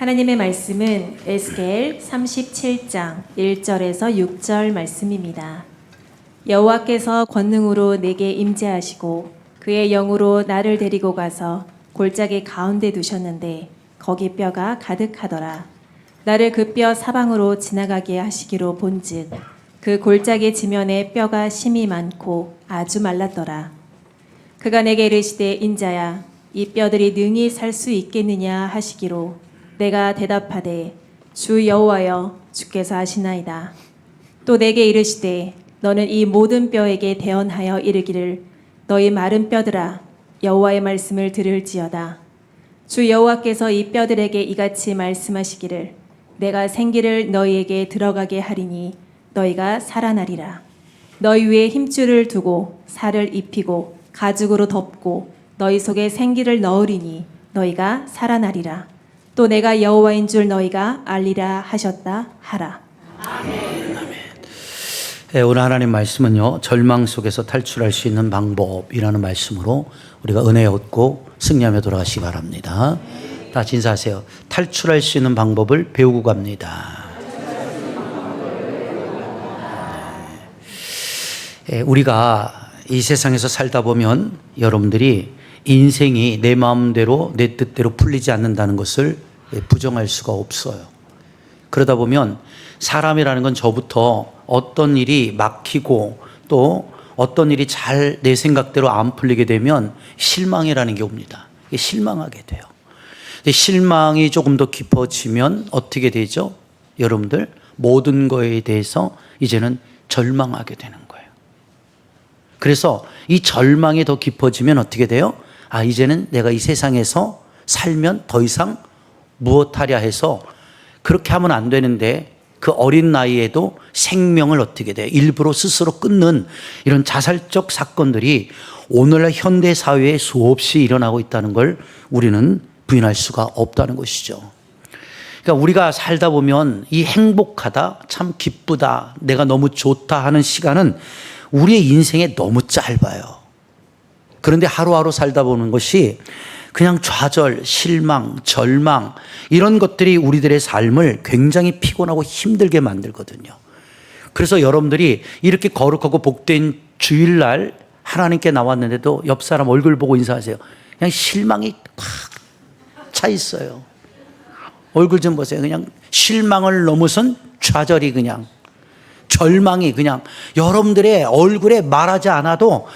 하나님의 말씀은 에스겔 37장 1절에서 6절 말씀입니다. 여호와께서 권능으로 내게 임재하시고 그의 영으로 나를 데리고 가서 골짜기 가운데 두셨는데 거기 뼈가 가득하더라. 나를 그 뼈 사방으로 지나가게 하시기로 본즉 그 골짜기 지면에 뼈가 심이 많고 아주 말랐더라. 그가 내게 이르시되 인자야 이 뼈들이 능히 살 수 있겠느냐 하시기로 내가 대답하되 주 여호와여 주께서 아시나이다. 또 내게 이르시되 너는 이 모든 뼈에게 대언하여 이르기를 너희 마른 뼈들아 여호와의 말씀을 들을지어다. 주 여호와께서 이 뼈들에게 이같이 말씀하시기를 내가 생기를 너희에게 들어가게 하리니 너희가 살아나리라. 너희 위에 힘줄을 두고 살을 입히고 가죽으로 덮고 너희 속에 생기를 넣으리니 너희가 살아나리라. 또 내가 여호와인 줄 너희가 알리라 하셨다 하라. 아멘. 네, 오늘 하나님 말씀은요, 절망 속에서 탈출할 수 있는 방법이라는 말씀으로 우리가 은혜 얻고 승리하며 돌아가시기 바랍니다. 다 인사하세요. 탈출할 수 있는 방법을 배우고 갑니다. 네, 우리가 이 세상에서 살다 보면 여러분들이 인생이 내 마음대로 내 뜻대로 풀리지 않는다는 것을 부정할 수가 없어요. 그러다 보면 사람이라는 건 저부터 어떤 일이 막히고 또 어떤 일이 잘 내 생각대로 안 풀리게 되면 실망이라는 게 옵니다. 실망하게 돼요. 근데 실망이 조금 더 깊어지면 어떻게 되죠? 여러분들 모든 거에 대해서 이제는 절망하게 되는 거예요. 그래서 이 절망이 더 깊어지면 어떻게 돼요? 아, 이제는 내가 이 세상에서 살면 더 이상 무엇하랴 해서 그렇게 하면 안 되는데 그 어린 나이에도 생명을 어떻게 돼요? 일부러 스스로 끊는 이런 자살적 사건들이 오늘날 현대 사회에 수없이 일어나고 있다는 걸 우리는 부인할 수가 없다는 것이죠. 그러니까 우리가 살다 보면 이 행복하다, 참 기쁘다, 내가 너무 좋다 하는 시간은 우리의 인생에 너무 짧아요. 그런데 하루하루 살다 보는 것이 그냥 좌절, 실망, 절망 이런 것들이 우리들의 삶을 굉장히 피곤하고 힘들게 만들거든요. 그래서 여러분들이 이렇게 거룩하고 복된 주일날 하나님께 나왔는데도 옆 사람 얼굴 보고 인사하세요. 그냥 실망이 꽉 차 있어요. 얼굴 좀 보세요. 그냥 실망을 넘어선 좌절이 그냥 절망이 그냥 여러분들의 얼굴에 말하지 않아도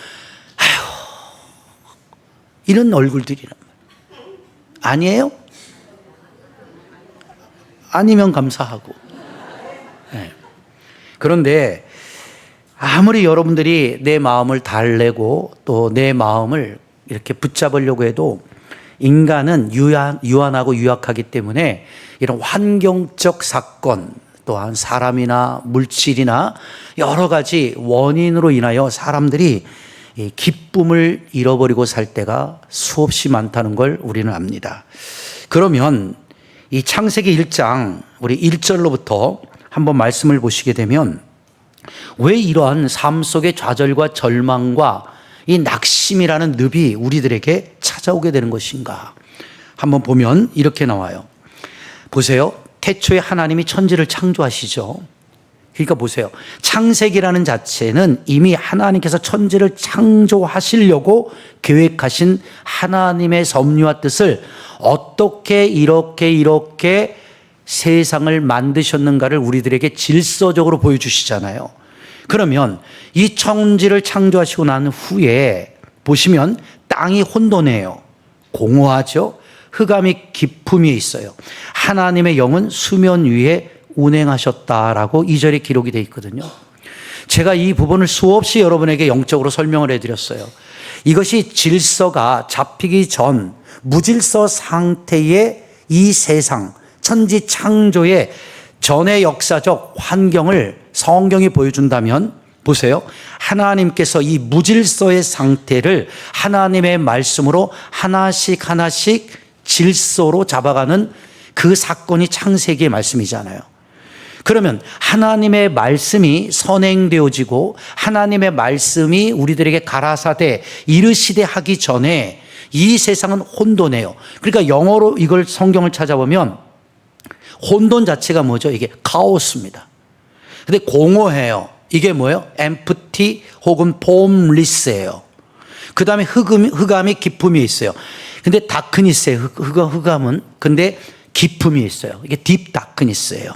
이런 얼굴들이란 말이에요. 아니에요? 아니면 감사하고. 네. 그런데 아무리 여러분들이 내 마음을 달래고 또 내 마음을 이렇게 붙잡으려고 해도 인간은 유한하고 유약하기 때문에 이런 환경적 사건 또한 사람이나 물질이나 여러 가지 원인으로 인하여 사람들이 이 기쁨을 잃어버리고 살 때가 수없이 많다는 걸 우리는 압니다. 그러면 이 창세기 1장 우리 1절로부터 한번 말씀을 보시게 되면 왜 이러한 삶 속의 좌절과 절망과 이 낙심이라는 늪이 우리들에게 찾아오게 되는 것인가? 한번 보면 이렇게 나와요. 보세요. 태초에 하나님이 천지를 창조하시죠. 그러니까 보세요. 창세기라는 자체는 이미 하나님께서 천지를 창조하시려고 계획하신 하나님의 섭리와 뜻을 어떻게 이렇게 세상을 만드셨는가를 우리들에게 질서적으로 보여주시잖아요. 그러면 이 천지를 창조하시고 난 후에 보시면 땅이 혼돈해요. 공허하죠. 흑암이 깊음이 있어요. 하나님의 영은 수면 위에 운행하셨다라고 2절에 기록이 되어 있거든요. 제가 이 부분을 수없이 여러분에게 영적으로 설명을 해드렸어요. 이것이 질서가 잡히기 전 무질서 상태의 이 세상 천지 창조의 전의 역사적 환경을 성경이 보여준다면 보세요. 하나님께서 이 무질서의 상태를 하나님의 말씀으로 하나씩 질서로 잡아가는 그 사건이 창세기의 말씀이잖아요. 그러면 하나님의 말씀이 선행되어지고 하나님의 말씀이 우리들에게 가라사대 이르시되 하기 전에 이 세상은 혼돈해요. 그러니까 영어로 이걸 성경을 찾아보면 혼돈 자체가 뭐죠? 이게 카오스입니다. 근데 공허해요. 이게 뭐예요? empty 혹은 formless예요. 그 다음에 흑암이 기품이 있어요. 근데 다크니스예요. 흑암은. 근데 기품이 있어요. 이게 딥 다크니스예요.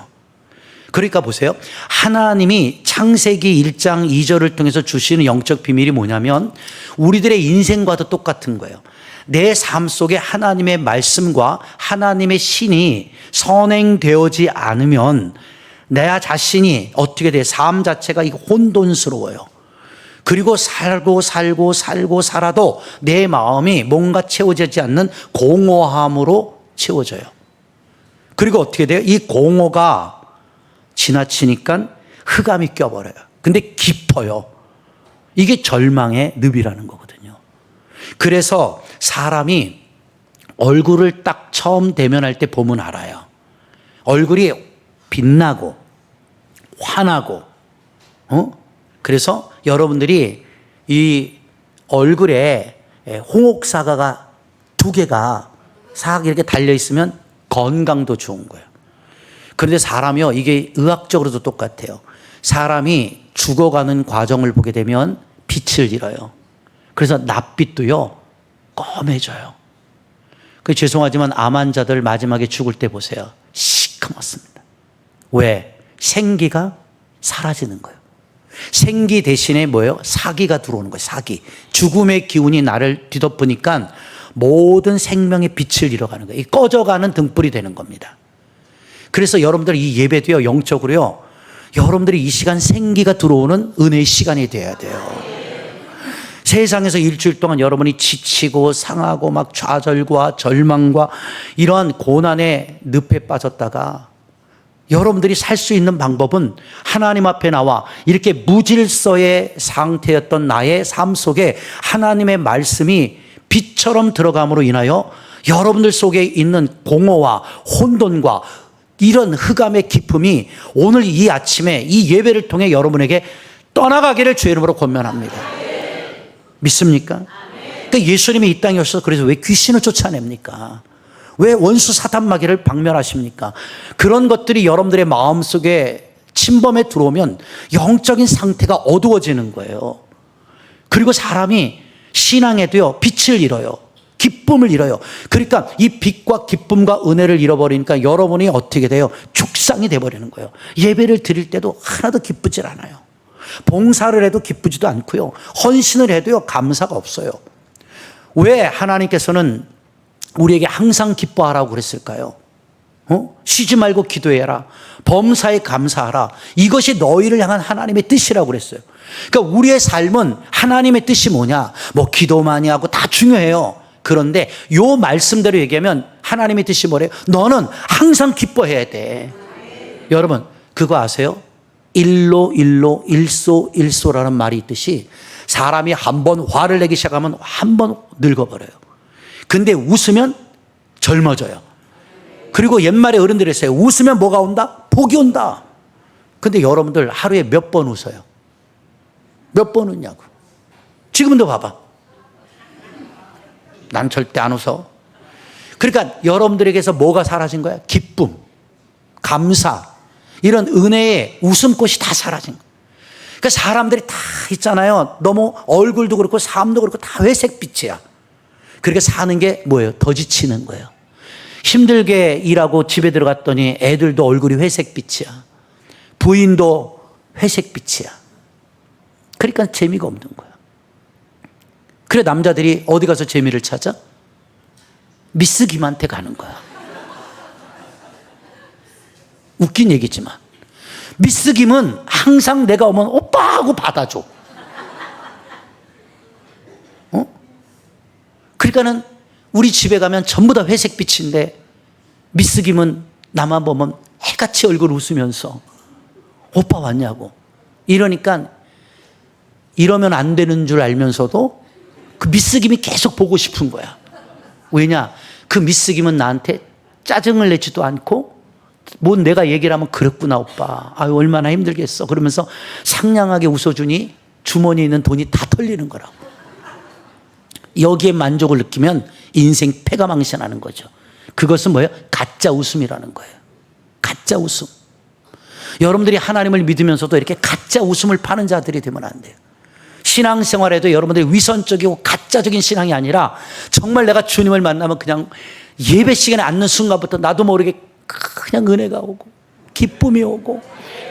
그러니까 보세요. 하나님이 창세기 1장 2절을 통해서 주시는 영적 비밀이 뭐냐면 우리들의 인생과도 똑같은 거예요. 내 삶 속에 하나님의 말씀과 하나님의 신이 선행되어지 않으면 내 자신이 어떻게 돼? 삶 자체가 혼돈스러워요. 그리고 살고 살아도 내 마음이 뭔가 채워지지 않는 공허함으로 채워져요. 그리고 어떻게 돼요? 이 공허가 지나치니까 흑암이 껴버려요. 근데 깊어요. 이게 절망의 늪이라는 거거든요. 그래서 사람이 얼굴을 딱 처음 대면할 때 보면 알아요. 얼굴이 빛나고 환하고 그래서 여러분들이 이 얼굴에 홍옥사과가 2개가 싹 이렇게 달려있으면 건강도 좋은 거예요. 그런데 사람이요, 이게 의학적으로도 똑같아요. 사람이 죽어가는 과정을 보게 되면 빛을 잃어요. 그래서 낯빛도요 검해져요. 죄송하지만 암 환자들 마지막에 죽을 때 보세요. 시커멓습니다. 왜? 생기가 사라지는 거예요. 생기 대신에 뭐예요? 사기가 들어오는 거예요. 사기. 죽음의 기운이 나를 뒤덮으니까 모든 생명의 빛을 잃어가는 거예요. 꺼져가는 등불이 되는 겁니다. 그래서 여러분들 이 예배도요, 영적으로요, 여러분들이 이 시간 생기가 들어오는 은혜의 시간이 돼야 돼요. 세상에서 일주일 동안 여러분이 지치고 상하고 막 좌절과 절망과 이러한 고난의 늪에 빠졌다가 여러분들이 살 수 있는 방법은 하나님 앞에 나와 이렇게 무질서의 상태였던 나의 삶 속에 하나님의 말씀이 빛처럼 들어감으로 인하여 여러분들 속에 있는 공허와 혼돈과 이런 흑암의 기품이 오늘 이 아침에 이 예배를 통해 여러분에게 떠나가기를 주의 이름으로 권면합니다. 믿습니까? 그러니까 예수님이 이 땅에 오셔서 그래서 왜 귀신을 쫓아냅니까? 왜 원수 사탄 마귀를 박멸하십니까? 그런 것들이 여러분들의 마음속에 침범에 들어오면 영적인 상태가 어두워지는 거예요. 그리고 사람이 신앙에도요, 빛을 잃어요. 기쁨을 잃어요. 그러니까 이 빛과 기쁨과 은혜를 잃어버리니까 여러분이 어떻게 돼요? 죽상이 돼버리는 거예요. 예배를 드릴 때도 하나도 기쁘질 않아요. 봉사를 해도 기쁘지도 않고요. 헌신을 해도요, 감사가 없어요. 왜 하나님께서는 우리에게 항상 기뻐하라고 그랬을까요? 쉬지 말고 기도해라. 범사에 감사하라. 이것이 너희를 향한 하나님의 뜻이라고 그랬어요. 그러니까 우리의 삶은 하나님의 뜻이 뭐냐? 뭐 기도 많이 하고 다 중요해요. 그런데 요 말씀대로 얘기하면 하나님의 뜻이 뭐래요? 너는 항상 기뻐해야 돼. 여러분 그거 아세요? 일소라는 말이 있듯이 사람이 한번 화를 내기 시작하면 한번 늙어버려요. 근데 웃으면 젊어져요. 그리고 옛말에 어른들이 했어요. 웃으면 뭐가 온다? 복이 온다. 근데 여러분들 하루에 몇 번 웃어요? 몇 번 웃냐고. 지금도 봐봐. 난 절대 안 웃어. 그러니까 여러분들에게서 뭐가 사라진 거야? 기쁨, 감사, 이런 은혜의 웃음꽃이 다 사라진 거야. 그러니까 사람들이 다 있잖아요. 너무 얼굴도 그렇고 삶도 그렇고 다 회색빛이야. 그러니까 사는 게 뭐예요? 더 지치는 거예요. 힘들게 일하고 집에 들어갔더니 애들도 얼굴이 회색빛이야. 부인도 회색빛이야. 그러니까 재미가 없는 거야. 그래 남자들이 어디 가서 재미를 찾아? 미스 김한테 가는 거야. 웃긴 얘기지만 미스 김은 항상 내가 오면 오빠 하고 받아줘. 그러니까는 우리 집에 가면 전부 다 회색빛인데 미스 김은 나만 보면 해같이 얼굴 웃으면서 오빠 왔냐고. 이러니까 이러면 안 되는 줄 알면서도 그 미스 김이 계속 보고 싶은 거야. 왜냐? 그 미스 김은 나한테 짜증을 내지도 않고 뭐 내가 얘기를 하면 그랬구나 오빠. 아유 얼마나 힘들겠어. 그러면서 상냥하게 웃어주니 주머니에 있는 돈이 다 털리는 거라고. 여기에 만족을 느끼면 인생 패가 망신하는 거죠. 그것은 뭐예요? 가짜 웃음이라는 거예요. 가짜 웃음. 여러분들이 하나님을 믿으면서도 이렇게 가짜 웃음을 파는 자들이 되면 안 돼요. 신앙생활에도 여러분들이 위선적이고 가짜적인 신앙이 아니라 정말 내가 주님을 만나면 그냥 예배 시간에 앉는 순간부터 나도 모르게 그냥 은혜가 오고 기쁨이 오고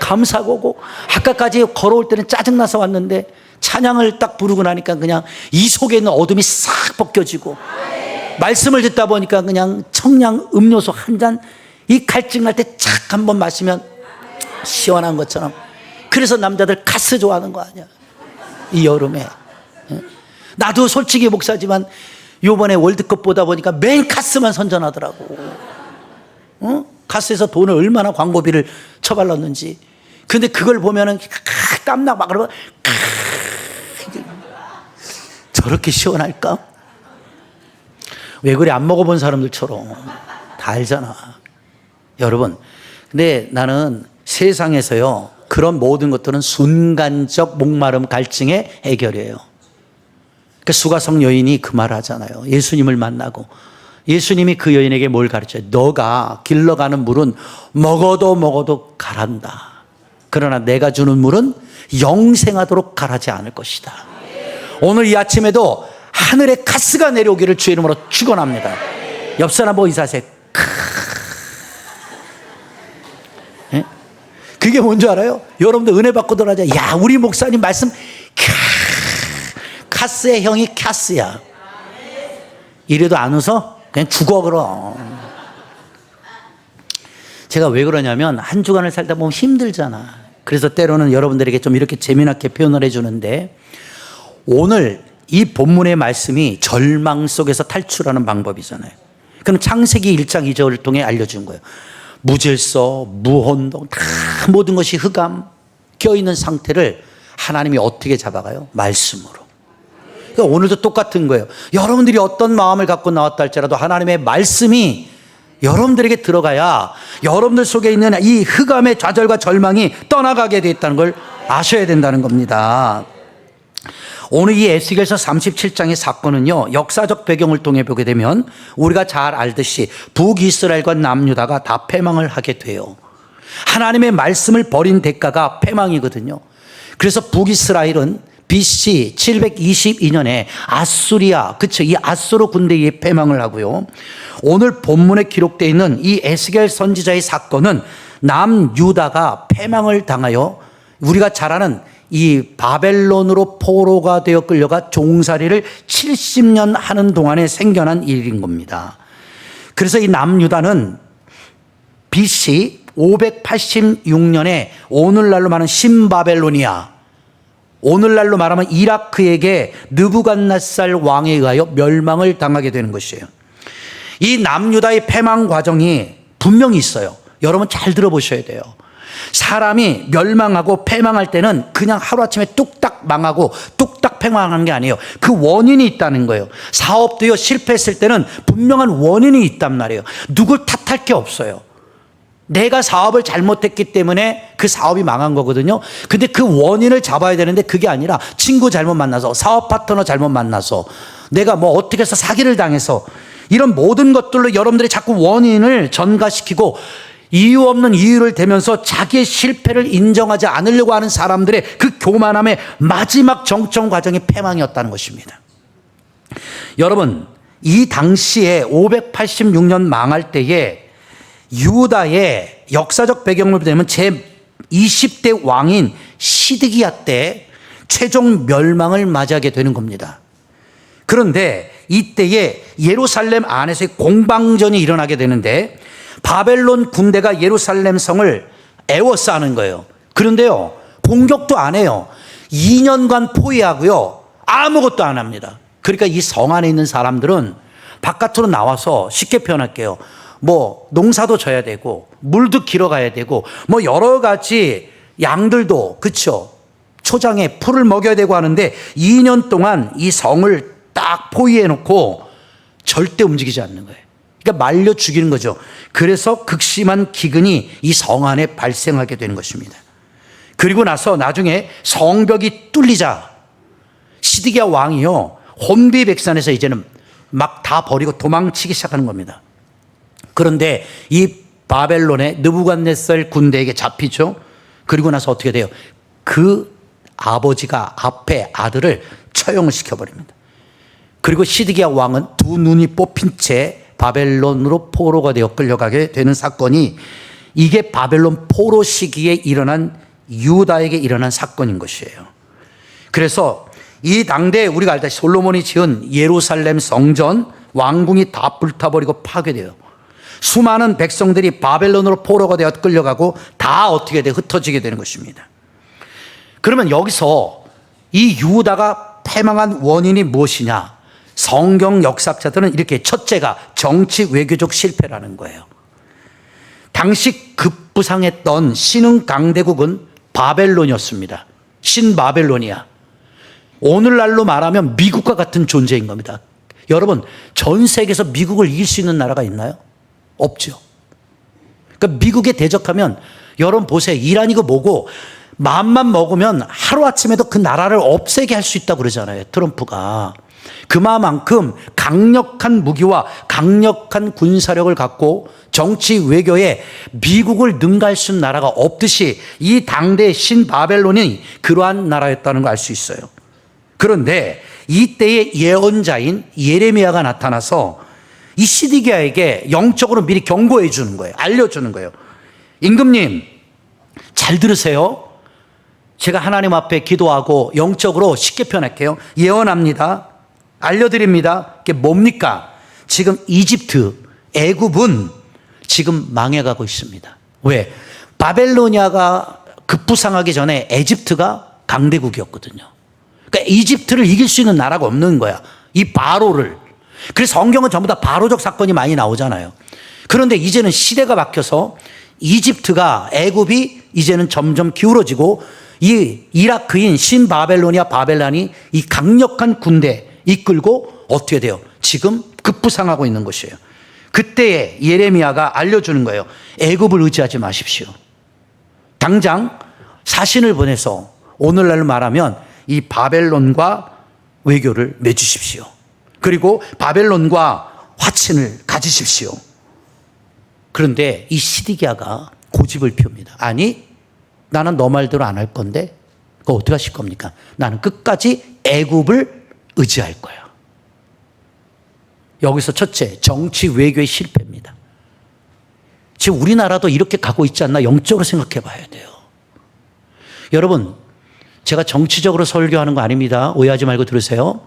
감사가 오고, 아까까지 걸어올 때는 짜증나서 왔는데 찬양을 딱 부르고 나니까 그냥 이 속에 있는 어둠이 싹 벗겨지고, 말씀을 듣다 보니까 그냥 청량 음료수 한 잔, 이 갈증 날 때 착 한번 마시면 시원한 것처럼. 그래서 남자들 가스 좋아하는 거 아니야, 이 여름에. 나도 솔직히 목사지만 요번에 월드컵 보다 보니까 맨 가스만 선전하더라고. 가스에서 돈을 얼마나 광고비를 처발랐는지. 근데 그걸 보면은 땀나 막 그러고, 저렇게 시원할까? 왜 그래? 안 먹어본 사람들처럼 다 알잖아, 여러분. 근데 나는 세상에서요, 그런 모든 것들은 순간적 목마름 갈증의 해결이에요. 그 수가성 여인이 그 말 하잖아요. 예수님을 만나고 예수님이 그 여인에게 뭘 가르쳐요? 너가 길러가는 물은 먹어도 가란다. 그러나 내가 주는 물은 영생하도록 가라지 않을 것이다. 오늘 이 아침에도 하늘에 가스가 내려오기를 주의 이름으로 축원합니다. 옆 사람 보고 인사하세요. 그게 뭔지 알아요? 여러분들 은혜 받고 돌아가자. 야, 우리 목사님 말씀 카스의 형이 카스야. 이래도 안 웃어? 그냥 죽어 그럼. 제가 왜 그러냐면 한 주간을 살다 보면 힘들잖아. 그래서 때로는 여러분들에게 좀 이렇게 재미나게 표현을 해주는데, 오늘 이 본문의 말씀이 절망 속에서 탈출하는 방법이잖아요. 그럼 창세기 1장 2절을 통해 알려준 거예요. 무질서, 무혼동, 다 모든 것이 흑암 껴있는 상태를 하나님이 어떻게 잡아가요? 말씀으로. 그러니까 오늘도 똑같은 거예요. 여러분들이 어떤 마음을 갖고 나왔다 할지라도 하나님의 말씀이 여러분들에게 들어가야 여러분들 속에 있는 이 흑암의 좌절과 절망이 떠나가게 되어 있다는 걸 아셔야 된다는 겁니다. 오늘 이 에스겔서 37장의 사건은요, 역사적 배경을 통해 보게 되면 우리가 잘 알듯이 북이스라엘과 남유다가 다 패망을 하게 돼요. 하나님의 말씀을 버린 대가가 패망이거든요. 그래서 북이스라엘은 BC 722년에 아수리아, 그쵸, 이 아수르 군대에 패망을 하고요. 오늘 본문에 기록되어 있는 이 에스겔 선지자의 사건은 남유다가 패망을 당하여 우리가 잘 아는 이 바벨론으로 포로가 되어 끌려가 종살이를 70년 하는 동안에 생겨난 일인 겁니다. 그래서 이 남유다는 BC 586년에 오늘날로 말하는 신바벨로니아, 오늘날로 말하면 이라크에게 느부갓네살 왕에 의하여 멸망을 당하게 되는 것이에요. 이 남유다의 패망 과정이 분명히 있어요. 여러분 잘 들어보셔야 돼요. 사람이 멸망하고 패망할 때는 그냥 하루아침에 뚝딱 망하고 뚝딱 패망하는 게 아니에요. 그 원인이 있다는 거예요. 사업도요, 실패했을 때는 분명한 원인이 있단 말이에요. 누굴 탓할 게 없어요. 내가 사업을 잘못했기 때문에 그 사업이 망한 거거든요. 근데 그 원인을 잡아야 되는데 그게 아니라 친구 잘못 만나서, 사업 파트너 잘못 만나서, 내가 뭐 어떻게 해서 사기를 당해서, 이런 모든 것들로 여러분들이 자꾸 원인을 전가시키고 이유 없는 이유를 대면서 자기의 실패를 인정하지 않으려고 하는 사람들의 그 교만함의 마지막 정점 과정이 패망이었다는 것입니다. 여러분, 이 당시에 586년 망할 때에 유다의 역사적 배경을 보면 제20대 왕인 시드기야 때 최종 멸망을 맞이하게 되는 겁니다. 그런데 이때에 예루살렘 안에서의 공방전이 일어나게 되는데, 바벨론 군대가 예루살렘 성을 에워싸는 거예요. 그런데요, 공격도 안 해요. 2년간 포위하고요, 아무것도 안 합니다. 그러니까 이 성 안에 있는 사람들은 바깥으로 나와서, 쉽게 표현할게요, 뭐 농사도 져야 되고 물도 길어가야 되고 뭐 여러 가지 양들도, 그쵸, 초장에 풀을 먹여야 되고 하는데 2년 동안 이 성을 딱 포위해 놓고 절대 움직이지 않는 거예요. 그러니까 말려 죽이는 거죠. 그래서 극심한 기근이 이 성 안에 발생하게 되는 것입니다. 그리고 나서 나중에 성벽이 뚫리자 시드기야 왕이요, 혼비백산해서 이제는 막 다 버리고 도망치기 시작하는 겁니다. 그런데 이 바벨론의 느부갓네살 군대에게 잡히죠. 그리고 나서 어떻게 돼요? 그 아버지가 앞에 아들을 처형을 시켜버립니다. 그리고 시드기야 왕은 두 눈이 뽑힌 채 바벨론으로 포로가 되어 끌려가게 되는 사건이, 이게 바벨론 포로 시기에 일어난 유다에게 일어난 사건인 것이에요. 그래서 이 당대에 우리가 알다시피 솔로몬이 지은 예루살렘 성전, 왕궁이 다 불타버리고 파괴돼요. 수많은 백성들이 바벨론으로 포로가 되어 끌려가고 다 어떻게 돼? 흩어지게 되는 것입니다. 그러면 여기서 이 유다가 패망한 원인이 무엇이냐? 성경 역사학자들은 이렇게, 첫째가 정치 외교적 실패라는 거예요. 당시 급부상했던 신흥 강대국은 바벨론이었습니다. 신바벨론이야. 오늘날로 말하면 미국과 같은 존재인 겁니다. 여러분, 전 세계에서 미국을 이길 수 있는 나라가 있나요? 없죠. 그러니까 미국에 대적하면, 여러분 보세요. 이란이고 뭐고 마음만 먹으면 하루아침에도 그 나라를 없애게 할 수 있다고 그러잖아요, 트럼프가. 그만큼 강력한 무기와 강력한 군사력을 갖고 정치 외교에 미국을 능가할 수 있는 나라가 없듯이 이 당대 신바벨론이 그러한 나라였다는 걸 알 수 있어요. 그런데 이때의 예언자인 예레미야가 나타나서 이 시드기야에게 영적으로 미리 경고해 주는 거예요. 알려주는 거예요. 임금님, 잘 들으세요. 제가 하나님 앞에 기도하고 영적으로 쉽게 표현할게요. 예언합니다. 알려드립니다. 그게 뭡니까? 지금 이집트, 애굽은 지금 망해가고 있습니다. 왜? 바벨로니아가 급부상하기 전에 에집트가 강대국이었거든요. 그러니까 이집트를 이길 수 있는 나라가 없는 거야, 이 바로를. 그래서 성경은 전부 다 바로적 사건이 많이 나오잖아요. 그런데 이제는 시대가 바뀌어서 이집트가, 애굽이 이제는 점점 기울어지고, 이 이라크인 신바벨로니아 바벨란이 이 강력한 군대 이끌고 어떻게 돼요? 지금 급부상하고 있는 것이에요. 그때에 예레미야가 알려주는 거예요. 애굽을 의지하지 마십시오. 당장 사신을 보내서 오늘날로 말하면 이 바벨론과 외교를 맺으십시오. 그리고 바벨론과 화친을 가지십시오. 그런데 이 시드기야가 고집을 피웁니다. 아니, 나는 너 말대로 안 할 건데 그거 어떻게 하실 겁니까? 나는 끝까지 애굽을 의지할 거야. 여기서 첫째, 정치 외교의 실패입니다. 지금 우리나라도 이렇게 가고 있지 않나 영적으로 생각해 봐야 돼요. 여러분, 제가 정치적으로 설교하는 거 아닙니다. 오해하지 말고 들으세요.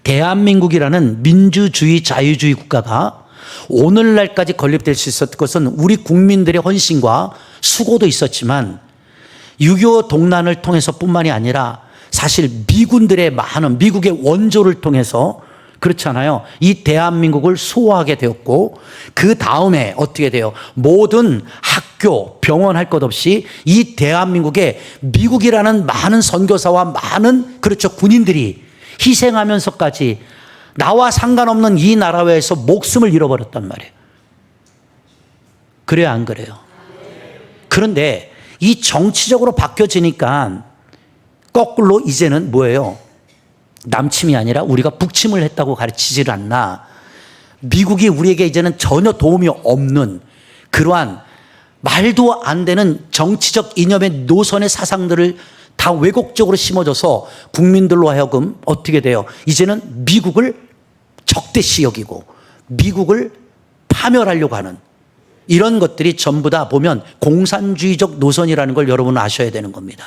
대한민국이라는 민주주의 자유주의 국가가 오늘날까지 건립될 수 있었던 것은 우리 국민들의 헌신과 수고도 있었지만 6.25 동란을 통해서 뿐만이 아니라 사실 미군들의 많은, 미국의 원조를 통해서, 그렇잖아요, 이 대한민국을 수호하게 되었고, 그 다음에 어떻게 돼요? 모든 학교, 병원 할 것 없이 이 대한민국에 미국이라는 많은 선교사와 많은, 그렇죠, 군인들이 희생하면서까지 나와 상관없는 이 나라에서 목숨을 잃어버렸단 말이에요. 그래요, 안 그래요? 그런데 이 정치적으로 바뀌어지니까 거꾸로 이제는 뭐예요? 남침이 아니라 우리가 북침을 했다고 가르치질 않나. 미국이 우리에게 이제는 전혀 도움이 없는 그러한 말도 안 되는 정치적 이념의 노선의 사상들을 다 왜곡적으로 심어줘서 국민들로 하여금 어떻게 돼요? 이제는 미국을 적대시 여기고 미국을 파멸하려고 하는 이런 것들이 전부 다 보면 공산주의적 노선이라는 걸 여러분은 아셔야 되는 겁니다.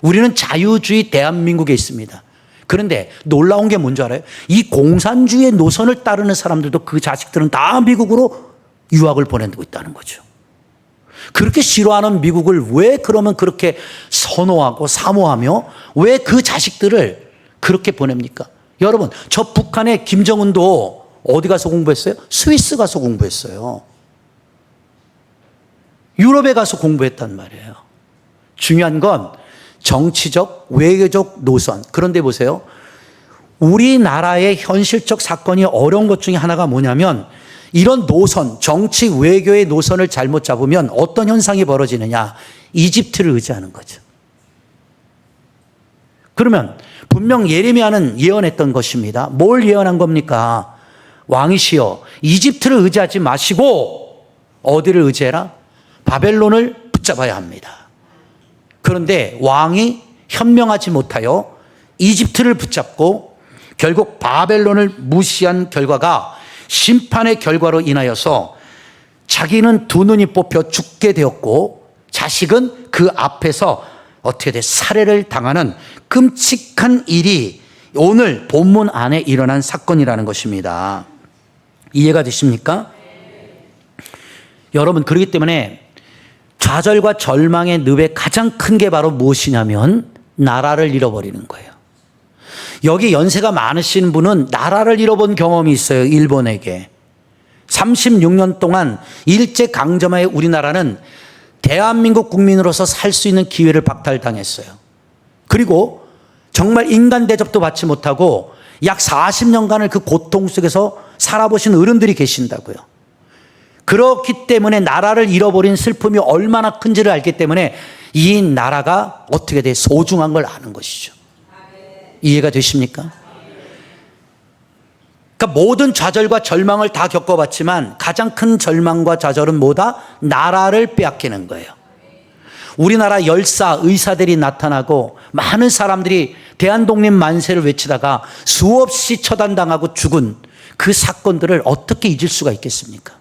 우리는 자유주의 대한민국에 있습니다. 그런데 놀라운 게 뭔지 알아요? 이 공산주의의 노선을 따르는 사람들도 그 자식들은 다 미국으로 유학을 보내고 있다는 거죠. 그렇게 싫어하는 미국을 왜 그러면 그렇게 선호하고 사모하며 왜 그 자식들을 그렇게 보냅니까? 여러분, 저 북한의 김정은도 어디 가서 공부했어요? 스위스 가서 공부했어요. 유럽에 가서 공부했단 말이에요. 중요한 건 정치적, 외교적 노선. 그런데 보세요. 우리나라의 현실적 사건이 어려운 것 중에 하나가 뭐냐면 이런 노선, 정치, 외교의 노선을 잘못 잡으면 어떤 현상이 벌어지느냐. 이집트를 의지하는 거죠. 그러면 분명 예레미야는 예언했던 것입니다. 뭘 예언한 겁니까? 왕이시여, 이집트를 의지하지 마시고 어디를 의지해라? 바벨론을 붙잡아야 합니다. 그런데 왕이 현명하지 못하여 이집트를 붙잡고 결국 바벨론을 무시한 결과가 심판의 결과로 인하여서 자기는 두 눈이 뽑혀 죽게 되었고 자식은 그 앞에서 어떻게 돼? 살해를 당하는 끔찍한 일이 오늘 본문 안에 일어난 사건이라는 것입니다. 이해가 되십니까? 여러분, 그렇기 때문에 좌절과 절망의 늪의 가장 큰 게 바로 무엇이냐면 나라를 잃어버리는 거예요. 여기 연세가 많으신 분은 나라를 잃어본 경험이 있어요. 일본에게 36년 동안 일제강점하에 우리나라는 대한민국 국민으로서 살 수 있는 기회를 박탈당했어요. 그리고 정말 인간 대접도 받지 못하고 약 40년간을 그 고통 속에서 살아보신 어른들이 계신다고요. 그렇기 때문에 나라를 잃어버린 슬픔이 얼마나 큰지를 알기 때문에 이 나라가 어떻게 돼? 소중한 걸 아는 것이죠. 이해가 되십니까? 그러니까 모든 좌절과 절망을 다 겪어봤지만 가장 큰 절망과 좌절은 뭐다? 나라를 빼앗기는 거예요. 우리나라 열사, 의사들이 나타나고 많은 사람들이 대한독립 만세를 외치다가 수없이 처단당하고 죽은 그 사건들을 어떻게 잊을 수가 있겠습니까?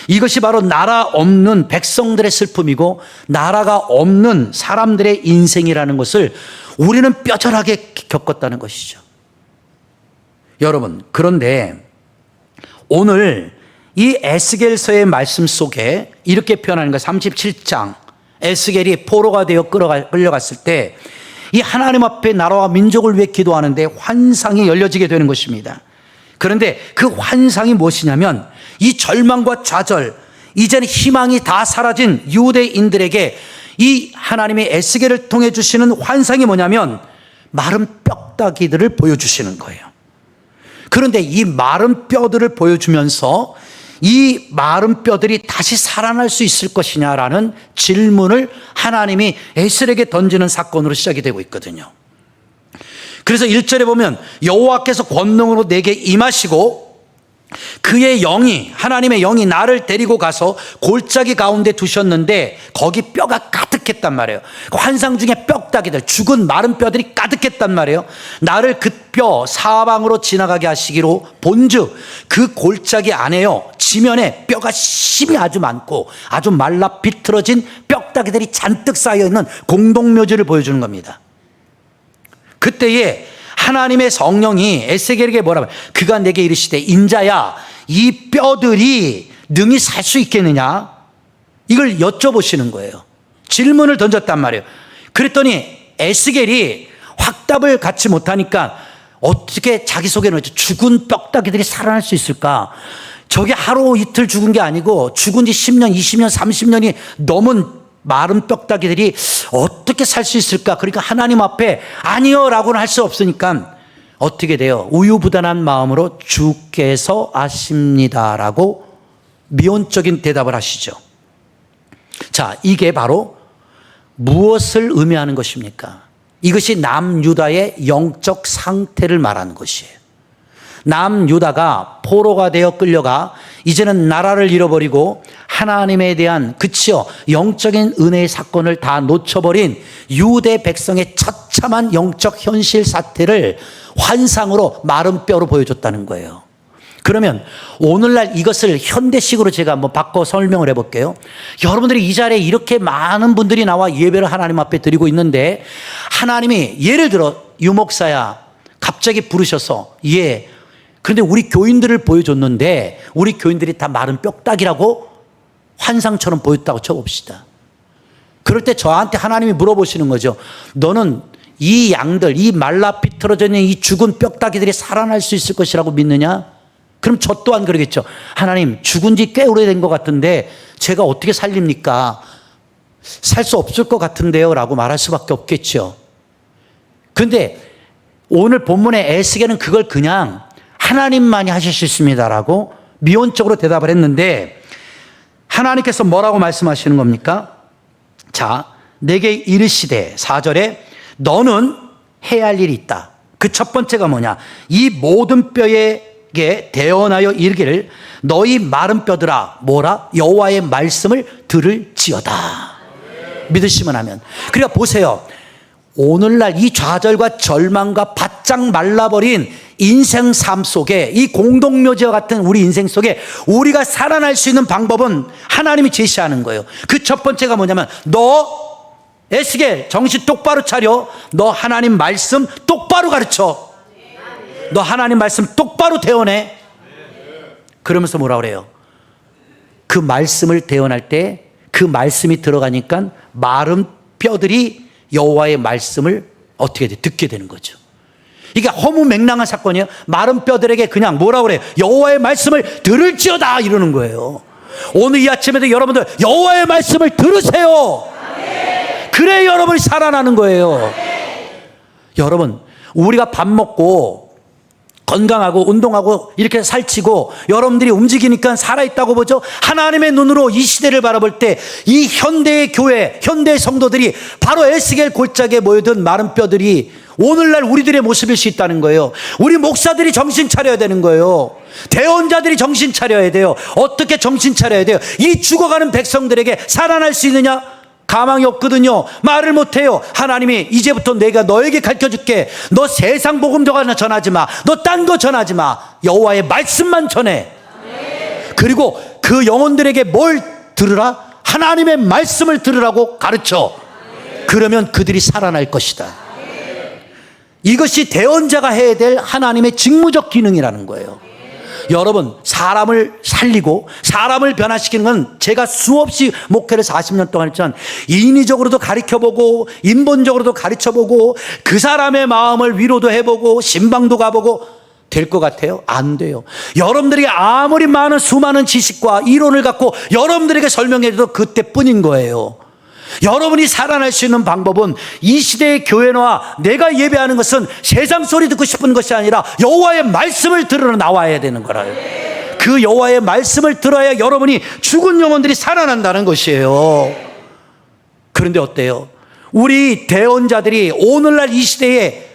이것이 바로 나라 없는 백성들의 슬픔이고 나라가 없는 사람들의 인생이라는 것을 우리는 뼈저하게 겪었다는 것이죠. 여러분, 그런데 오늘 이 에스겔서의 말씀 속에 이렇게 표현하는 거 37장 에스겔이 포로가 되어 끌려갔을 때 이 하나님 앞에 나라와 민족을 위해 기도하는데 환상이 열려지게 되는 것입니다. 그런데 그 환상이 무엇이냐면 이 절망과 좌절, 이제는 희망이 다 사라진 유대인들에게 이 하나님의 에스겔을 통해 주시는 환상이 뭐냐면 마른 뼈다귀들을 보여주시는 거예요. 그런데 이 마른 뼈들을 보여주면서 이 마른 뼈들이 다시 살아날 수 있을 것이냐라는 질문을 하나님이 에스겔에게 던지는 사건으로 시작이 되고 있거든요. 그래서 1절에 보면 여호와께서 권능으로 내게 임하시고 그의 영이, 하나님의 영이 나를 데리고 가서 골짜기 가운데 두셨는데 거기 뼈가 가득했단 말이에요. 환상 중에 뼈다귀들, 죽은 마른 뼈들이 가득했단 말이에요. 나를 그 뼈 사방으로 지나가게 하시기로 본즉 그 골짜기 안에요 지면에 뼈가 심이 아주 많고 아주 말라 비틀어진 뼈다귀들이 잔뜩 쌓여있는 공동묘지를 보여주는 겁니다. 그때에 하나님의 성령이 에스겔에게 뭐라고 해요? 그가 내게 이르시되 인자야 이 뼈들이 능히 살 수 있겠느냐? 이걸 여쭤보시는 거예요. 질문을 던졌단 말이에요. 그랬더니 에스겔이 확답을 갖지 못하니까 어떻게 자기소개는 했죠? 죽은 뼈다귀들이 살아날 수 있을까? 저게 하루 이틀 죽은 게 아니고 죽은 지 10년, 20년, 30년이 넘은 마른 뼈다귀들이 어떻게 살 수 있을까? 그러니까 하나님 앞에 아니요 라고는 할 수 없으니까 어떻게 돼요? 우유부단한 마음으로 주께서 아십니다라고 미온적인 대답을 하시죠. 자, 이게 바로 무엇을 의미하는 것입니까? 이것이 남유다의 영적 상태를 말하는 것이에요. 남유다가 포로가 되어 끌려가 이제는 나라를 잃어버리고 하나님에 대한 그치요 영적인 은혜의 사건을 다 놓쳐버린 유대 백성의 처참한 영적 현실 사태를 환상으로 마른 뼈로 보여줬다는 거예요. 그러면 오늘날 이것을 현대식으로 제가 한번 바꿔 설명을 해볼게요. 여러분들이 이 자리에 이렇게 많은 분들이 나와 예배를 하나님 앞에 드리고 있는데 하나님이 예를 들어 유목사야 갑자기 부르셔서 그런데 우리 교인들을 보여줬는데 우리 교인들이 다 마른 뼈다귀라고 환상처럼 보였다고 쳐봅시다. 그럴 때 저한테 하나님이 물어보시는 거죠. 너는 이 양들, 이 말라 비틀어져 있는 이 죽은 뼈다귀들이 살아날 수 있을 것이라고 믿느냐? 그럼 저 또한 그러겠죠. 하나님, 죽은 지 꽤 오래된 것 같은데 제가 어떻게 살립니까? 살 수 없을 것 같은데요 라고 말할 수밖에 없겠죠. 그런데 오늘 본문의 에스겔은 그걸 그냥 하나님만이 하실 수 있습니다라고 미온적으로 대답을 했는데 하나님께서 뭐라고 말씀하시는 겁니까? 자, 내게 이르시되 4절에 너는 해야 할 일이 있다. 그 첫 번째가 뭐냐? 이 모든 뼈에 뼈들에게 대언하여 이르기를 너희 마른 뼈들아 뭐라 여호와의 말씀을 들을지어다. 믿으시면 하면. 그러니까 보세요. 오늘날 이 좌절과 절망과 바짝 말라버린 인생 삶 속에 이 공동묘지와 같은 우리 인생 속에 우리가 살아날 수 있는 방법은 하나님이 제시하는 거예요. 그 첫 번째가 뭐냐면 너 에스겔 정신 똑바로 차려. 너 하나님 말씀 똑바로 가르쳐. 너 하나님 말씀 똑바로 대언해. 그러면서 뭐라 그래요? 그 말씀을 대언할 때 그 말씀이 들어가니까 마른 뼈들이 여호와의 말씀을 어떻게 돼? 듣게 되는 거죠. 이게 허무맹랑한 사건이에요. 마른 뼈들에게 그냥 뭐라 그래요? 여호와의 말씀을 들을지어다 이러는 거예요. 오늘 이 아침에도 여러분들 여호와의 말씀을 들으세요. 그래 여러분이 살아나는 거예요. 여러분 우리가 밥 먹고 건강하고 운동하고 이렇게 살찌고 여러분들이 움직이니까 살아있다고 보죠. 하나님의 눈으로 이 시대를 바라볼 때 이 현대의 교회, 현대의 성도들이 바로 에스겔 골짜기에 모여든 마른 뼈들이 오늘날 우리들의 모습일 수 있다는 거예요. 우리 목사들이 정신 차려야 되는 거예요. 대언자들이 정신 차려야 돼요. 어떻게 정신 차려야 돼요? 이 죽어가는 백성들에게 살아날 수 있느냐? 가망이 없거든요. 말을 못해요. 하나님이 이제부터 내가 너에게 가르쳐줄게. 너 세상 복음 전하지 마. 너 딴 거 전하지 마. 여호와의 말씀만 전해. 그리고 그 영혼들에게 뭘 들으라? 하나님의 말씀을 들으라고 가르쳐. 그러면 그들이 살아날 것이다. 이것이 대언자가 해야 될 하나님의 직무적 기능이라는 거예요. 여러분 사람을 살리고 사람을 변화시키는 건 제가 수없이 목회를 40년 동안 했지만 인위적으로도 가르쳐보고 인본적으로도 가르쳐보고 그 사람의 마음을 위로도 해보고 신방도 가보고 될 것 같아요? 안 돼요. 여러분들에게 아무리 많은 수많은 지식과 이론을 갖고 여러분들에게 설명해도 그때뿐인 거예요. 여러분이 살아날 수 있는 방법은 이 시대의 교회와 내가 예배하는 것은 세상 소리 듣고 싶은 것이 아니라 여호와의 말씀을 들으러 나와야 되는 거라요. 그 여호와의 말씀을 들어야 여러분이 죽은 영혼들이 살아난다는 것이에요. 그런데 어때요? 우리 대언자들이 오늘날 이 시대에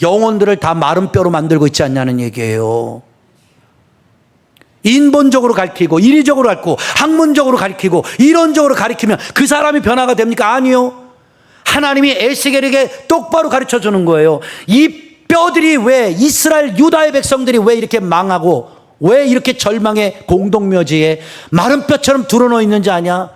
영혼들을 다 마른 뼈로 만들고 있지 않냐는 얘기예요. 인본적으로 가르치고 인위적으로 가르치고 학문적으로 가르치고 이론적으로 가르치면 그 사람이 변화가 됩니까? 아니요. 하나님이 에스겔에게 똑바로 가르쳐 주는 거예요. 이 뼈들이 왜 이스라엘 유다의 백성들이 왜 이렇게 망하고 왜 이렇게 절망의 공동묘지에 마른 뼈처럼 드러누워 있는지 아냐?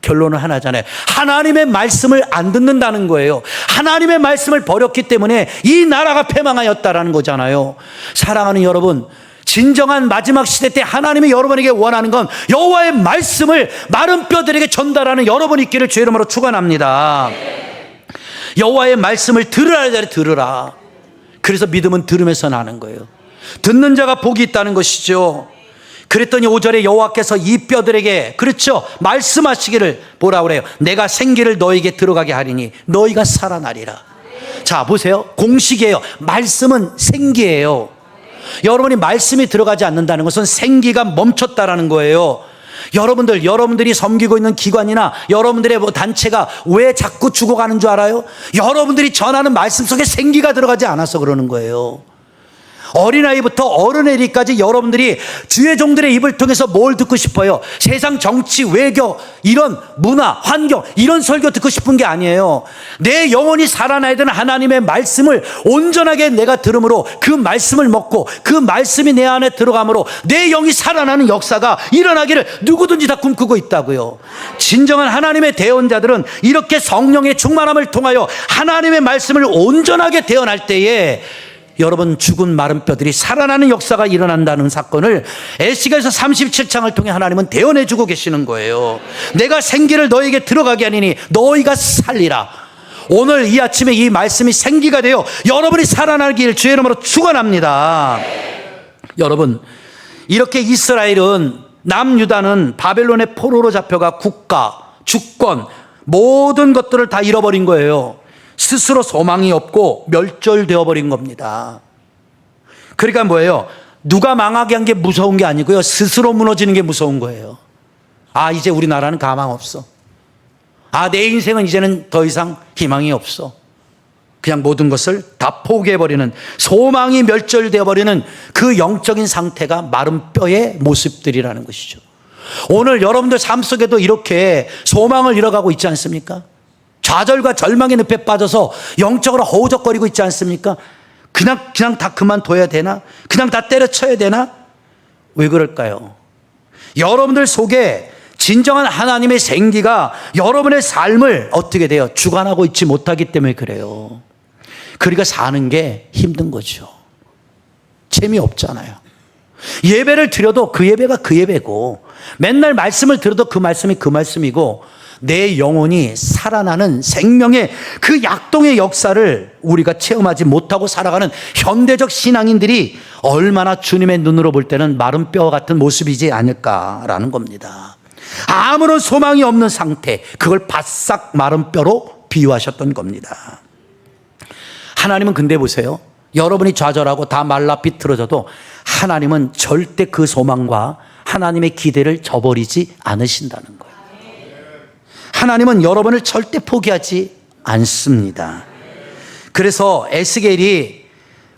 결론은 하나잖아요. 하나님의 말씀을 안 듣는다는 거예요. 하나님의 말씀을 버렸기 때문에 이 나라가 패망하였다라는 거잖아요. 사랑하는 여러분, 진정한 마지막 시대 때 하나님이 여러분에게 원하는 건 여호와의 말씀을 마른 뼈들에게 전달하는 여러분 있기를 주의 이름으로 축원합니다. 여호와의 말씀을 들으라. 그래서 믿음은 들으면서 나는 거예요. 듣는 자가 복이 있다는 것이죠. 그랬더니 5절에 여호와께서 이 뼈들에게 그렇죠 말씀하시기를 뭐라 그래요? 내가 생기를 너에게 들어가게 하리니 너희가 살아나리라. 자 보세요. 공식이에요. 말씀은 생기예요. 여러분이 말씀이 들어가지 않는다는 것은 생기가 멈췄다라는 거예요. 여러분들이 섬기고 있는 기관이나 여러분들의 단체가 왜 자꾸 죽어가는 줄 알아요? 여러분들이 전하는 말씀 속에 생기가 들어가지 않아서 그러는 거예요. 어린아이부터 어른애리까지 여러분들이 주의 종들의 입을 통해서 뭘 듣고 싶어요? 세상 정치, 외교, 이런 문화, 환경, 이런 설교 듣고 싶은 게 아니에요. 내 영혼이 살아나야 되는 하나님의 말씀을 온전하게 내가 들음으로 그 말씀을 먹고 그 말씀이 내 안에 들어감으로 내 영이 살아나는 역사가 일어나기를 누구든지 다 꿈꾸고 있다고요. 진정한 하나님의 대언자들은 이렇게 성령의 충만함을 통하여 하나님의 말씀을 온전하게 대언할 때에 여러분 죽은 마른 뼈들이 살아나는 역사가 일어난다는 사건을 에스겔서 37장을 통해 하나님은 대언해 주고 계시는 거예요. 내가 생기를 너에게 들어가게 하니니 너희가 살리라. 오늘 이 아침에 이 말씀이 생기가 되어 여러분이 살아나길 주의 이름으로 축원합니다. 여러분 이렇게 이스라엘은 남유다는 바벨론의 포로로 잡혀가 국가, 주권 모든 것들을 다 잃어버린 거예요. 스스로 소망이 없고 멸절되어 버린 겁니다. 그러니까 뭐예요? 누가 망하게 한 게 무서운 게 아니고요. 스스로 무너지는 게 무서운 거예요. 아 이제 우리나라는 가망 없어. 아 내 인생은 이제는 더 이상 희망이 없어. 그냥 모든 것을 다 포기해버리는, 소망이 멸절되어버리는 그 영적인 상태가 마른 뼈의 모습들이라는 것이죠. 오늘 여러분들 삶 속에도 이렇게 소망을 잃어가고 있지 않습니까? 좌절과 절망의 늪에 빠져서 영적으로 허우적거리고 있지 않습니까? 그냥 다 그만둬야 되나? 그냥 다 때려쳐야 되나? 왜 그럴까요? 여러분들 속에 진정한 하나님의 생기가 여러분의 삶을 어떻게 돼요? 주관하고 있지 못하기 때문에 그래요. 그러니까 사는 게 힘든 거죠. 재미없잖아요. 예배를 드려도 그 예배가 그 예배고, 맨날 말씀을 들어도 그 말씀이 그 말씀이고, 내 영혼이 살아나는 생명의 그 약동의 역사를 우리가 체험하지 못하고 살아가는 현대적 신앙인들이 얼마나 주님의 눈으로 볼 때는 마른 뼈 같은 모습이지 않을까라는 겁니다. 아무런 소망이 없는 상태, 그걸 바싹 마른 뼈로 비유하셨던 겁니다. 하나님은 근데 보세요. 여러분이 좌절하고 다 말라 비틀어져도 하나님은 절대 그 소망과 하나님의 기대를 저버리지 않으신다는 거예요. 하나님은 여러분을 절대 포기하지 않습니다. 그래서 에스겔이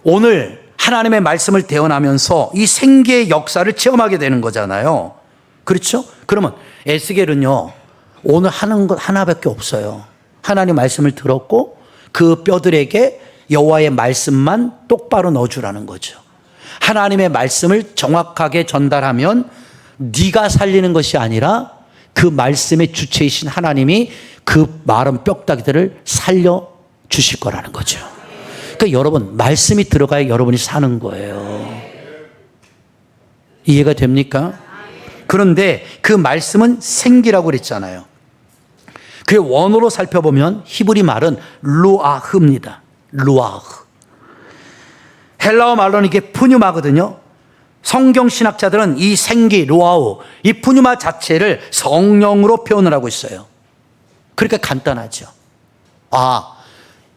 오늘 하나님의 말씀을 대언하면서 이 생기의 역사를 체험하게 되는 거잖아요. 그렇죠? 그러면 에스겔은요, 오늘 하는 것 하나밖에 없어요. 하나님 말씀을 들었고 그 뼈들에게 여호와의 말씀만 똑바로 넣어주라는 거죠. 하나님의 말씀을 정확하게 전달하면 네가 살리는 것이 아니라 그 말씀의 주체이신 하나님이 그 마른 뼈다귀들을 살려주실 거라는 거죠. 그러니까 여러분, 말씀이 들어가야 여러분이 사는 거예요. 이해가 됩니까? 그런데 그 말씀은 생기라고 그랬잖아요. 그 원어로 살펴보면 히브리 말은 루아흐입니다. 루아흐. 헬라어 말로는 이게 푸뉴마거든요. 성경 신학자들은 이 생기, 루아우, 이 푸뉴마 자체를 성령으로 표현을 하고 있어요. 그러니까 간단하죠.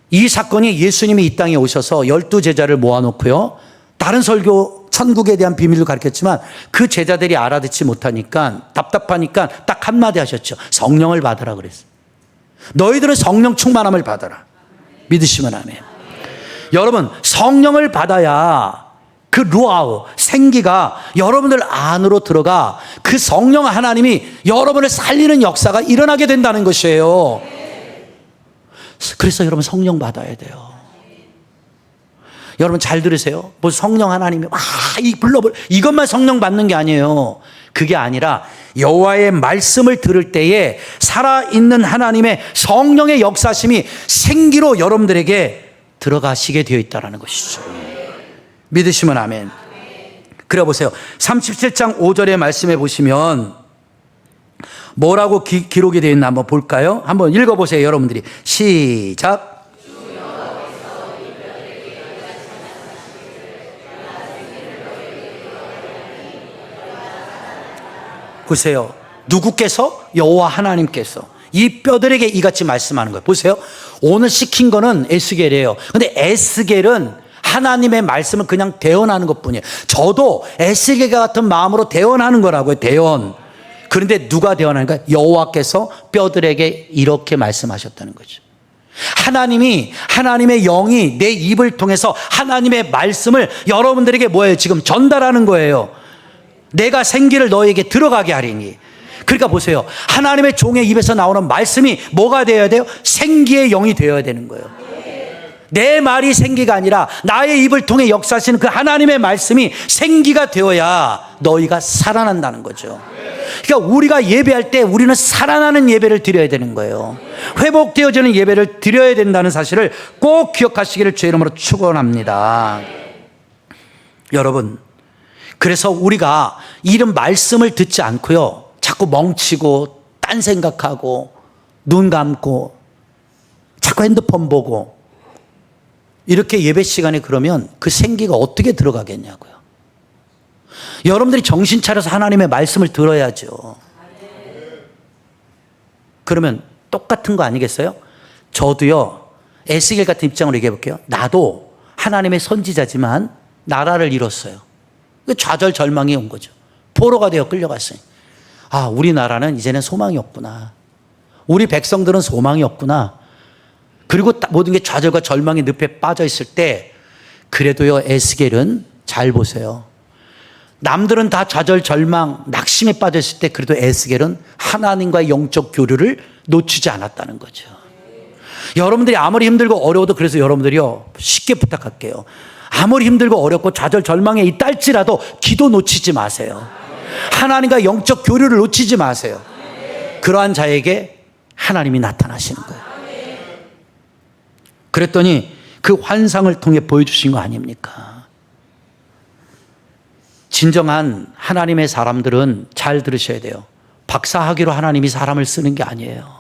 이 사건이 예수님이 이 땅에 오셔서 12제자를 모아놓고요, 다른 설교, 천국에 대한 비밀을 가르쳤지만 그 제자들이 알아듣지 못하니까, 답답하니까 딱 한마디 하셨죠. 성령을 받으라 그랬어요. 너희들은 성령 충만함을 받아라. 믿으시면 아멘. 여러분, 성령을 받아야 그 루아우, 생기가 여러분들 안으로 들어가 그 성령 하나님이 여러분을 살리는 역사가 일어나게 된다는 것이에요. 그래서 여러분 성령 받아야 돼요. 여러분 잘 들으세요. 뭐 성령 하나님이 이것만 성령 받는 게 아니에요. 그게 아니라 여호와의 말씀을 들을 때에 살아있는 하나님의 성령의 역사심이 생기로 여러분들에게 들어가시게 되어 있다는 것이죠. 믿으시면 아멘. 그래 보세요. 37장 5절의 말씀에 보시면 뭐라고 기록이 되어 있나 한번 볼까요? 한번 읽어보세요, 여러분들이. 시작. 보세요. 누구께서? 여호와 하나님께서 이 뼈들에게 이같이 말씀하는 거예요. 보세요. 오늘 시킨 거는 에스겔이에요. 근데 에스겔은 하나님의 말씀을 그냥 대언하는 것뿐이에요. 저도 에스겔과 같은 마음으로 대언하는 거라고요. 대언. 그런데 누가 대언하는가? 여호와께서 뼈들에게 이렇게 말씀하셨다는 거죠. 하나님의 영이 내 입을 통해서 하나님의 말씀을 여러분들에게 뭐예요? 지금 전달하는 거예요. 내가 생기를 너에게 들어가게 하리니. 그러니까 보세요. 하나님의 종의 입에서 나오는 말씀이 뭐가 되어야 돼요? 생기의 영이 되어야 되는 거예요. 내 말이 생기가 아니라 나의 입을 통해 역사하시는 그 하나님의 말씀이 생기가 되어야 너희가 살아난다는 거죠. 그러니까 우리가 예배할 때 우리는 살아나는 예배를 드려야 되는 거예요. 회복되어지는 예배를 드려야 된다는 사실을 꼭 기억하시기를 주의 이름으로 축원합니다. 여러분, 그래서 우리가 이런 말씀을 듣지 않고요, 자꾸 멍치고 딴 생각하고 눈 감고 자꾸 핸드폰 보고 이렇게 예배 시간에 그러면 그 생기가 어떻게 들어가겠냐고요. 여러분들이 정신 차려서 하나님의 말씀을 들어야죠. 그러면 똑같은 거 아니겠어요? 저도요, 에스겔 같은 입장으로 얘기해 볼게요. 나도 하나님의 선지자지만 나라를 잃었어요. 좌절 절망이 온 거죠. 포로가 되어 끌려갔어요. 우리나라는 이제는 소망이 없구나. 우리 백성들은 소망이 없구나. 그리고 모든 게 좌절과 절망의 늪에 빠져 있을 때 그래도요, 에스겔은 잘 보세요. 남들은 다 좌절, 절망, 낙심에 빠져 있을 때 그래도 에스겔은 하나님과의 영적 교류를 놓치지 않았다는 거죠. 여러분들이 아무리 힘들고 어려워도, 그래서 여러분들이요, 쉽게 부탁할게요. 아무리 힘들고 어렵고 좌절, 절망에 있다 할지라도 기도 놓치지 마세요. 하나님과 영적 교류를 놓치지 마세요. 그러한 자에게 하나님이 나타나시는 거예요. 그랬더니 그 환상을 통해 보여주신 거 아닙니까? 진정한 하나님의 사람들은 잘 들으셔야 돼요. 박사학위로 하나님이 사람을 쓰는 게 아니에요.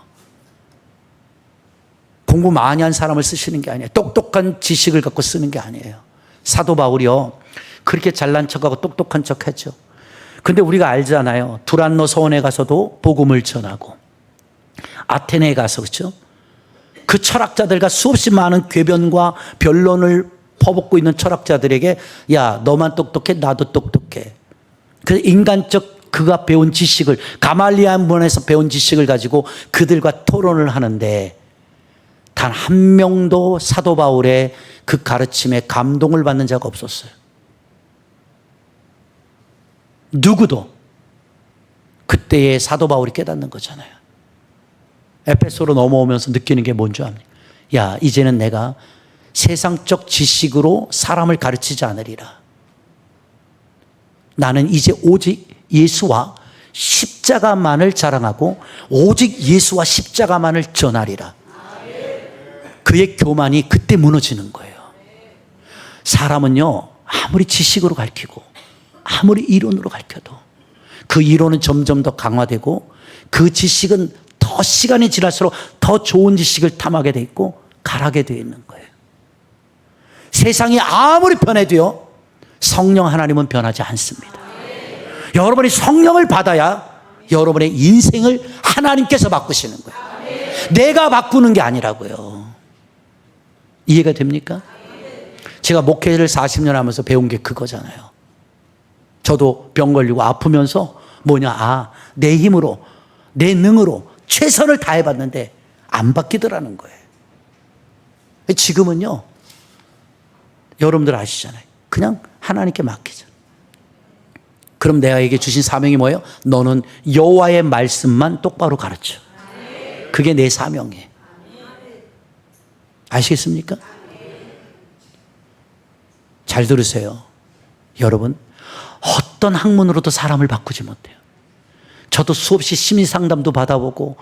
공부 많이 한 사람을 쓰시는 게 아니에요. 똑똑한 지식을 갖고 쓰는 게 아니에요. 사도 바울이요, 그렇게 잘난 척하고 똑똑한 척했죠. 근데 우리가 알잖아요. 두란노 서원에 가서도 복음을 전하고, 아테네에 가서, 그렇죠? 그 철학자들과 수없이 많은 궤변과 변론을 퍼붓고 있는 철학자들에게, 야, 너만 똑똑해, 나도 똑똑해. 그 인간적 그가 배운 지식을, 가말리아 문에서 배운 지식을 가지고 그들과 토론을 하는데 단 한 명도 사도 바울의 그 가르침에 감동을 받는 자가 없었어요. 누구도. 그때의 사도 바울이 깨닫는 거잖아요. 에베소로 넘어오면서 느끼는 게 뭔지 압니까? 야, 이제는 내가 세상적 지식으로 사람을 가르치지 않으리라. 나는 이제 오직 예수와 십자가만을 자랑하고 오직 예수와 십자가만을 전하리라. 그의 교만이 그때 무너지는 거예요. 사람은요, 아무리 지식으로 가르치고 아무리 이론으로 가르쳐도 그 이론은 점점 더 강화되고 그 지식은 더 시간이 지날수록 더 좋은 지식을 탐하게 돼 있고 가라게 되어 있는 거예요. 세상이 아무리 변해도요, 성령 하나님은 변하지 않습니다. 여러분이 성령을 받아야 여러분의 인생을 하나님께서 바꾸시는 거예요. 내가 바꾸는 게 아니라고요. 이해가 됩니까? 제가 목회를 40년 하면서 배운 게 그거잖아요. 저도 병 걸리고 아프면서 내 힘으로, 내 능으로 최선을 다해봤는데 안 바뀌더라는 거예요. 지금은요, 여러분들 아시잖아요. 그냥 하나님께 맡기잖아요. 그럼 내가에게 주신 사명이 뭐예요? 너는 여호와의 말씀만 똑바로 가르쳐. 그게 내 사명이에요. 아시겠습니까? 잘 들으세요. 여러분, 어떤 학문으로도 사람을 바꾸지 못해요. 저도 수없이 심리 상담도 받아보고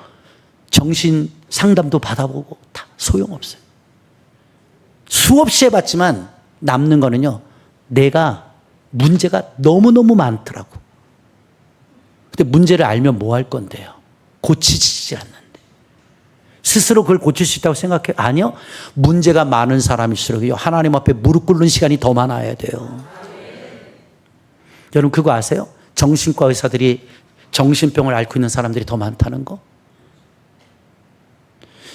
정신 상담도 받아보고 다 소용없어요. 수없이 해봤지만 남는 거는요, 내가 문제가 너무너무 많더라고. 근데 문제를 알면 뭐 할 건데요? 고치지 않는데. 스스로 그걸 고칠 수 있다고 생각해요? 아니요. 문제가 많은 사람일수록요, 하나님 앞에 무릎 꿇는 시간이 더 많아야 돼요. 여러분 그거 아세요? 정신과 의사들이 정신병을 앓고 있는 사람들이 더 많다는 거?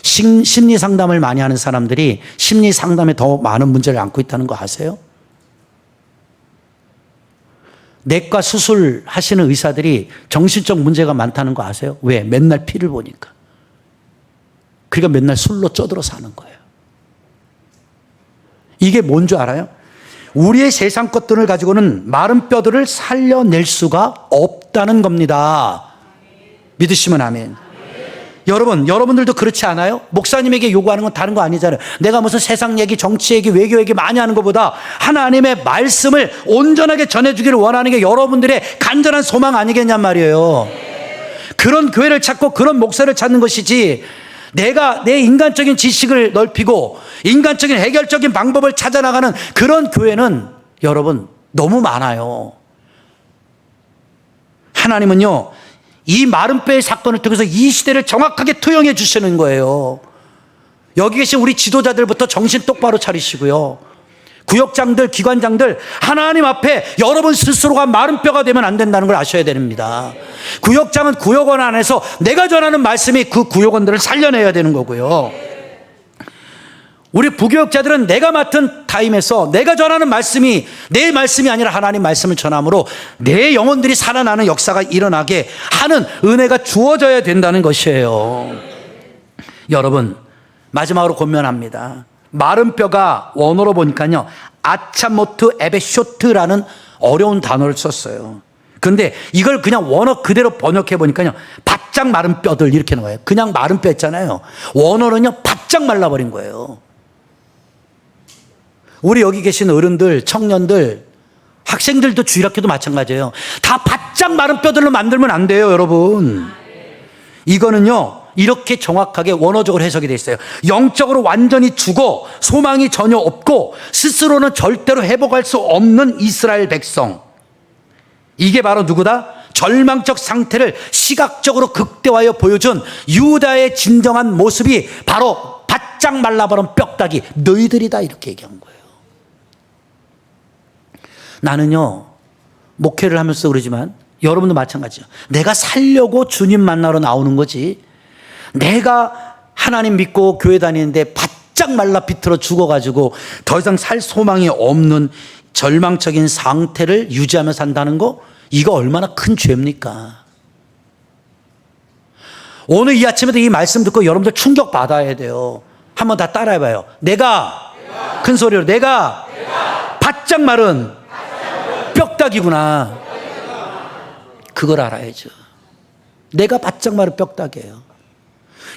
심리 상담을 많이 하는 사람들이 심리 상담에 더 많은 문제를 안고 있다는 거 아세요? 내과 수술 하시는 의사들이 정신적 문제가 많다는 거 아세요? 왜? 맨날 피를 보니까. 그러니까 맨날 술로 쪄들어 사는 거예요. 이게 뭔 줄 알아요? 우리의 세상 것들을 가지고는 마른 뼈들을 살려낼 수가 없다는 겁니다. 믿으시면 아멘. 여러분들도 그렇지 않아요? 목사님에게 요구하는 건 다른 거 아니잖아요. 내가 무슨 세상 얘기, 정치 얘기, 외교 얘기 많이 하는 것보다 하나님의 말씀을 온전하게 전해주기를 원하는 게 여러분들의 간절한 소망 아니겠냔 말이에요. 그런 교회를 찾고 그런 목사를 찾는 것이지, 내가 내 인간적인 지식을 넓히고 인간적인 해결적인 방법을 찾아나가는 그런 교회는 여러분 너무 많아요. 하나님은요, 이 마른 뼈의 사건을 통해서 이 시대를 정확하게 투영해 주시는 거예요. 여기 계신 우리 지도자들부터 정신 똑바로 차리시고요, 구역장들, 기관장들, 하나님 앞에 여러분 스스로가 마른 뼈가 되면 안 된다는 걸 아셔야 됩니다. 구역장은 구역원 안에서 내가 전하는 말씀이 그 구역원들을 살려내야 되는 거고요, 우리 부교역자들은 내가 맡은 타임에서 내가 전하는 말씀이 내 말씀이 아니라 하나님 말씀을 전함으로 내 영혼들이 살아나는 역사가 일어나게 하는 은혜가 주어져야 된다는 것이에요. 여러분, 마지막으로 권면합니다. 마른 뼈가 원어로 보니까요, 아차모트 에베쇼트라는 어려운 단어를 썼어요. 근데 이걸 그냥 원어 그대로 번역해 보니까요, 바짝 마른 뼈들 이렇게 나와요. 그냥 마른 뼈 있잖아요. 원어는요, 바짝 말라버린 거예요. 우리 여기 계신 어른들, 청년들, 학생들도 주일학교도 마찬가지예요. 다 바짝 마른 뼈들로 만들면 안 돼요, 여러분. 이거는요, 이렇게 정확하게 원어적으로 해석이 돼 있어요. 영적으로 완전히 죽어 소망이 전혀 없고 스스로는 절대로 회복할 수 없는 이스라엘 백성. 이게 바로 누구다? 절망적 상태를 시각적으로 극대화하여 보여준 유다의 진정한 모습이 바로 바짝 말라버린 뼈다귀 너희들이다, 이렇게 얘기한 거예요. 나는요, 목회를 하면서 그러지만 여러분도 마찬가지죠. 내가 살려고 주님 만나러 나오는 거지, 내가 하나님 믿고 교회 다니는데 바짝 말라 비틀어 죽어가지고 더 이상 살 소망이 없는 절망적인 상태를 유지하며 산다는 거, 이거 얼마나 큰 죄입니까? 오늘 이 아침에도 이 말씀 듣고 여러분들 충격 받아야 돼요. 한번 다 따라해봐요. 내가 큰 소리로 내가 바짝 마른 뼈다귀구나. 그걸 알아야죠. 내가 바짝 마른 뼈다귀예요.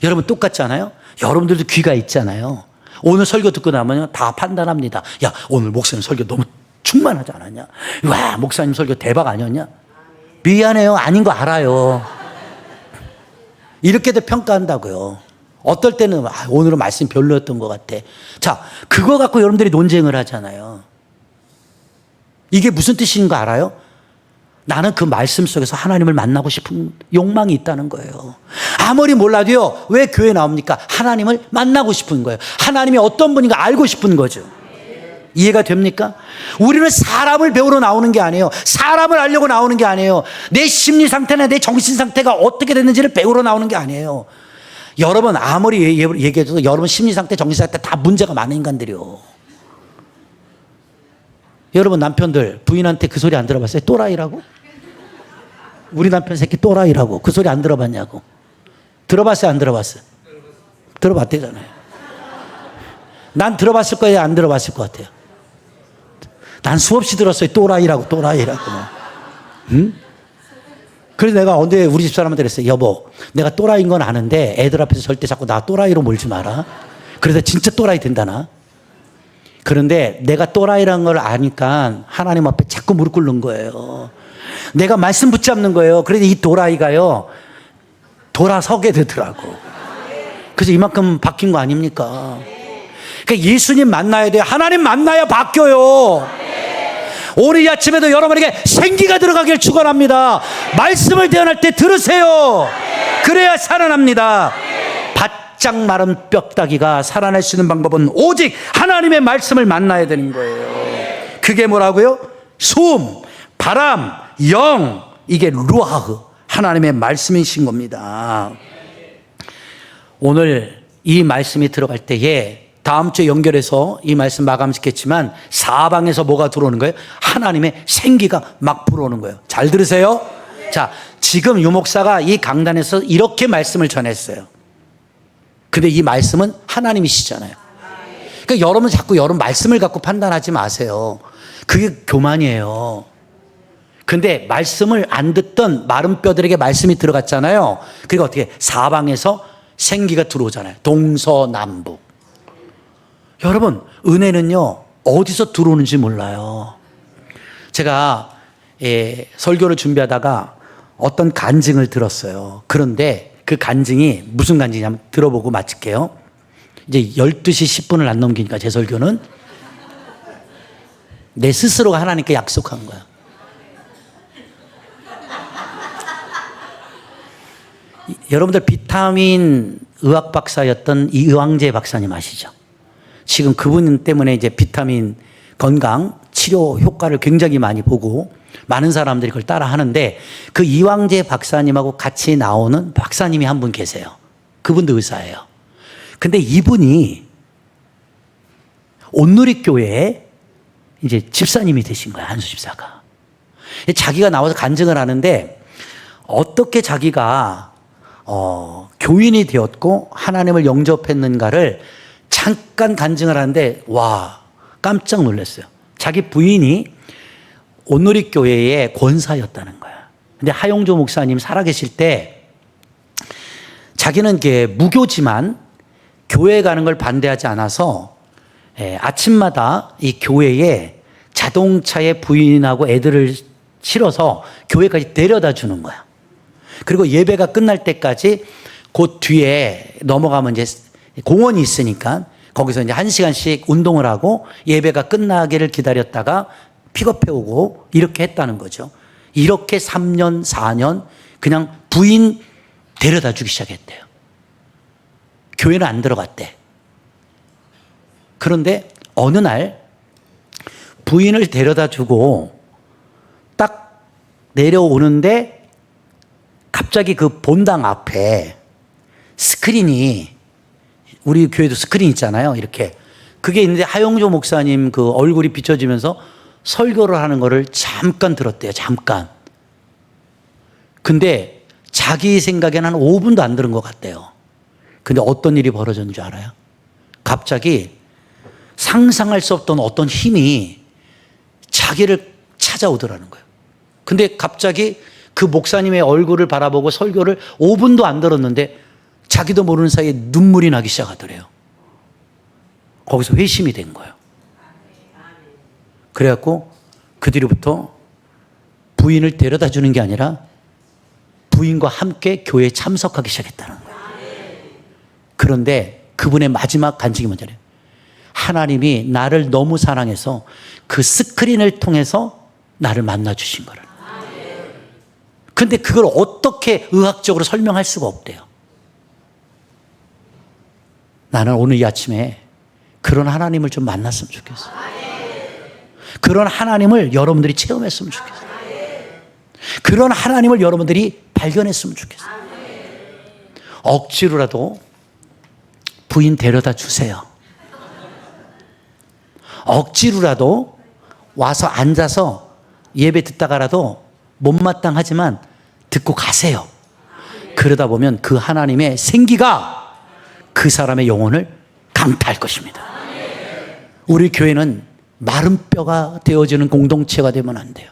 여러분 똑같지 않아요? 여러분들도 귀가 있잖아요. 오늘 설교 듣고 나면 다 판단합니다. 야, 오늘 목사님 설교 너무 충만하지 않았냐? 와, 목사님 설교 대박 아니었냐? 미안해요. 아닌 거 알아요. 이렇게도 평가한다고요. 어떨 때는 오늘은 말씀 별로였던 것 같아. 자, 그거 갖고 여러분들이 논쟁을 하잖아요. 이게 무슨 뜻인 거 알아요? 나는 그 말씀 속에서 하나님을 만나고 싶은 욕망이 있다는 거예요. 아무리 몰라도요, 왜 교회 나옵니까? 하나님을 만나고 싶은 거예요. 하나님이 어떤 분인가 알고 싶은 거죠. 이해가 됩니까? 우리는 사람을 배우러 나오는 게 아니에요. 사람을 알려고 나오는 게 아니에요. 내 심리 상태나 내 정신 상태가 어떻게 됐는지를 배우러 나오는 게 아니에요. 여러분 아무리 얘기해도 여러분 심리 상태, 정신 상태 다 문제가 많은 인간들이요. 여러분 남편들 부인한테 그 소리 안 들어봤어요? 또라이라고? 우리 남편 새끼 또라이라고. 그 소리 안 들어봤냐고. 들어봤어요? 안 들어봤어요? 들어봤대잖아요. 난 들어봤을 거예요? 안 들어봤을 것 같아요? 난 수없이 들었어요. 또라이라고. 응? 그래서 내가 언제 우리 집사람한테 그랬어요. 여보, 내가 또라이인 건 아는데 애들 앞에서 절대 자꾸 나 또라이로 몰지 마라. 그러다 진짜 또라이 된다나. 그런데 내가 또라이라는 걸 아니까 하나님 앞에 자꾸 무릎 꿇는 거예요. 내가 말씀 붙잡는 거예요. 그래서 이 또라이가요, 돌아서게 되더라고. 그래서 이만큼 바뀐 거 아닙니까? 그러니까 예수님 만나야 돼요. 하나님 만나야 바뀌어요. 오늘 이 아침에도 여러분에게 생기가 들어가길 축원합니다. 말씀을 대언할 때 들으세요. 그래야 살아납니다. 바짝 마른 뼈다귀가 살아날 수 있는 방법은 오직 하나님의 말씀을 만나야 되는 거예요. 그게 뭐라고요? 숨, 바람, 영, 이게 루아흐, 하나님의 말씀이신 겁니다. 오늘 이 말씀이 들어갈 때에 다음 주에 연결해서 이 말씀 마감시켰지만 사방에서 뭐가 들어오는 거예요? 하나님의 생기가 막 불어오는 거예요. 잘 들으세요. 자, 지금 유 목사가 이 강단에서 이렇게 말씀을 전했어요. 근데 이 말씀은 하나님이시잖아요. 그러니까 여러분 자꾸 여러분 말씀을 갖고 판단하지 마세요. 그게 교만이에요. 근데 말씀을 안 듣던 마른 뼈들에게 말씀이 들어갔잖아요. 그러니까 어떻게 사방에서 생기가 들어오잖아요. 동서남북. 여러분 은혜는요 어디서 들어오는지 몰라요. 제가 설교를 준비하다가 어떤 간증을 들었어요. 그런데 그 간증이 무슨 간증이냐면 들어보고 마칠게요. 이제 12시 10분을 안 넘기니까 제 설교는 내 스스로가 하나님께 약속한 거야. 여러분들 비타민 의학 박사였던 이의왕재 박사님 아시죠? 지금 그분 때문에 이제 비타민 건강 치료 효과를 굉장히 많이 보고 많은 사람들이 그걸 따라 하는데 그 이왕재 박사님하고 같이 나오는 박사님이 한 분 계세요. 그분도 의사예요. 근데 이분이 온누리교회에 이제 집사님이 되신 거야, 한수 집사가. 자기가 나와서 간증을 하는데 어떻게 자기가 교인이 되었고 하나님을 영접했는가를 잠깐 간증을 하는데 와 깜짝 놀랐어요. 자기 부인이 온누리교회의 권사였다는 거야. 근데 하용조 목사님 살아계실 때 자기는 무교지만 교회 가는 걸 반대하지 않아서 아침마다 이 교회에 자동차에 부인하고 애들을 실어서 교회까지 데려다 주는 거야. 그리고 예배가 끝날 때까지 그 뒤에 넘어가면 이제 공원이 있으니까 거기서 이제 1시간씩 운동을 하고 예배가 끝나기를 기다렸다가 픽업해 오고 이렇게 했다는 거죠. 이렇게 3년, 4년 그냥 부인 데려다 주기 시작했대요. 교회는 안 들어갔대. 그런데 어느 날 부인을 데려다 주고 딱 내려오는데 갑자기 그 본당 앞에 스크린이, 우리 교회도 스크린 있잖아요. 이렇게. 그게 있는데 하용조 목사님 그 얼굴이 비춰지면서 설교를 하는 거를 잠깐 들었대요. 잠깐. 근데 자기 생각에는 한 5분도 안 들은 것 같대요. 근데 어떤 일이 벌어졌는 줄 알아요? 갑자기 상상할 수 없던 어떤 힘이 자기를 찾아오더라는 거예요. 근데 갑자기 그 목사님의 얼굴을 바라보고 설교를 5분도 안 들었는데 자기도 모르는 사이에 눈물이 나기 시작하더래요. 거기서 회심이 된 거예요. 그래갖고 그 뒤로부터 부인을 데려다 주는 게 아니라 부인과 함께 교회에 참석하기 시작했다는 거예요. 그런데 그분의 마지막 간증이 뭐냐면 하나님이 나를 너무 사랑해서 그 스크린을 통해서 나를 만나 주신 거를. 근데 그걸 어떻게 의학적으로 설명할 수가 없대요. 나는 오늘 이 아침에 그런 하나님을 좀 만났으면 좋겠어요. 그런 하나님을 여러분들이 체험했으면 좋겠어요. 그런 하나님을 여러분들이 발견했으면 좋겠어요. 억지로라도 부인 데려다 주세요. 억지로라도 와서 앉아서 예배 듣다가라도 못마땅하지만 듣고 가세요. 그러다 보면 그 하나님의 생기가 그 사람의 영혼을 강타할 것입니다. 우리 교회는 마른 뼈가 되어지는 공동체가 되면 안 돼요.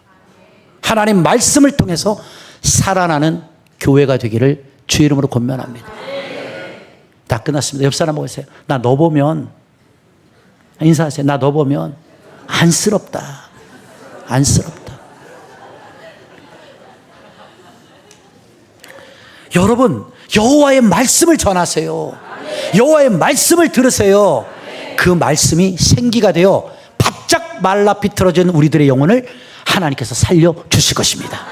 하나님 말씀을 통해서 살아나는 교회가 되기를 주의 이름으로 권면합니다. 다 끝났습니다. 옆 사람 보세요. 나 너 보면, 인사하세요. 나 너 보면 안쓰럽다. 안쓰럽다. 여러분, 여호와의 말씀을 전하세요. 여호와의 말씀을 들으세요. 그 말씀이 생기가 되어 바짝 말라 비틀어진 우리들의 영혼을 하나님께서 살려주실 것입니다.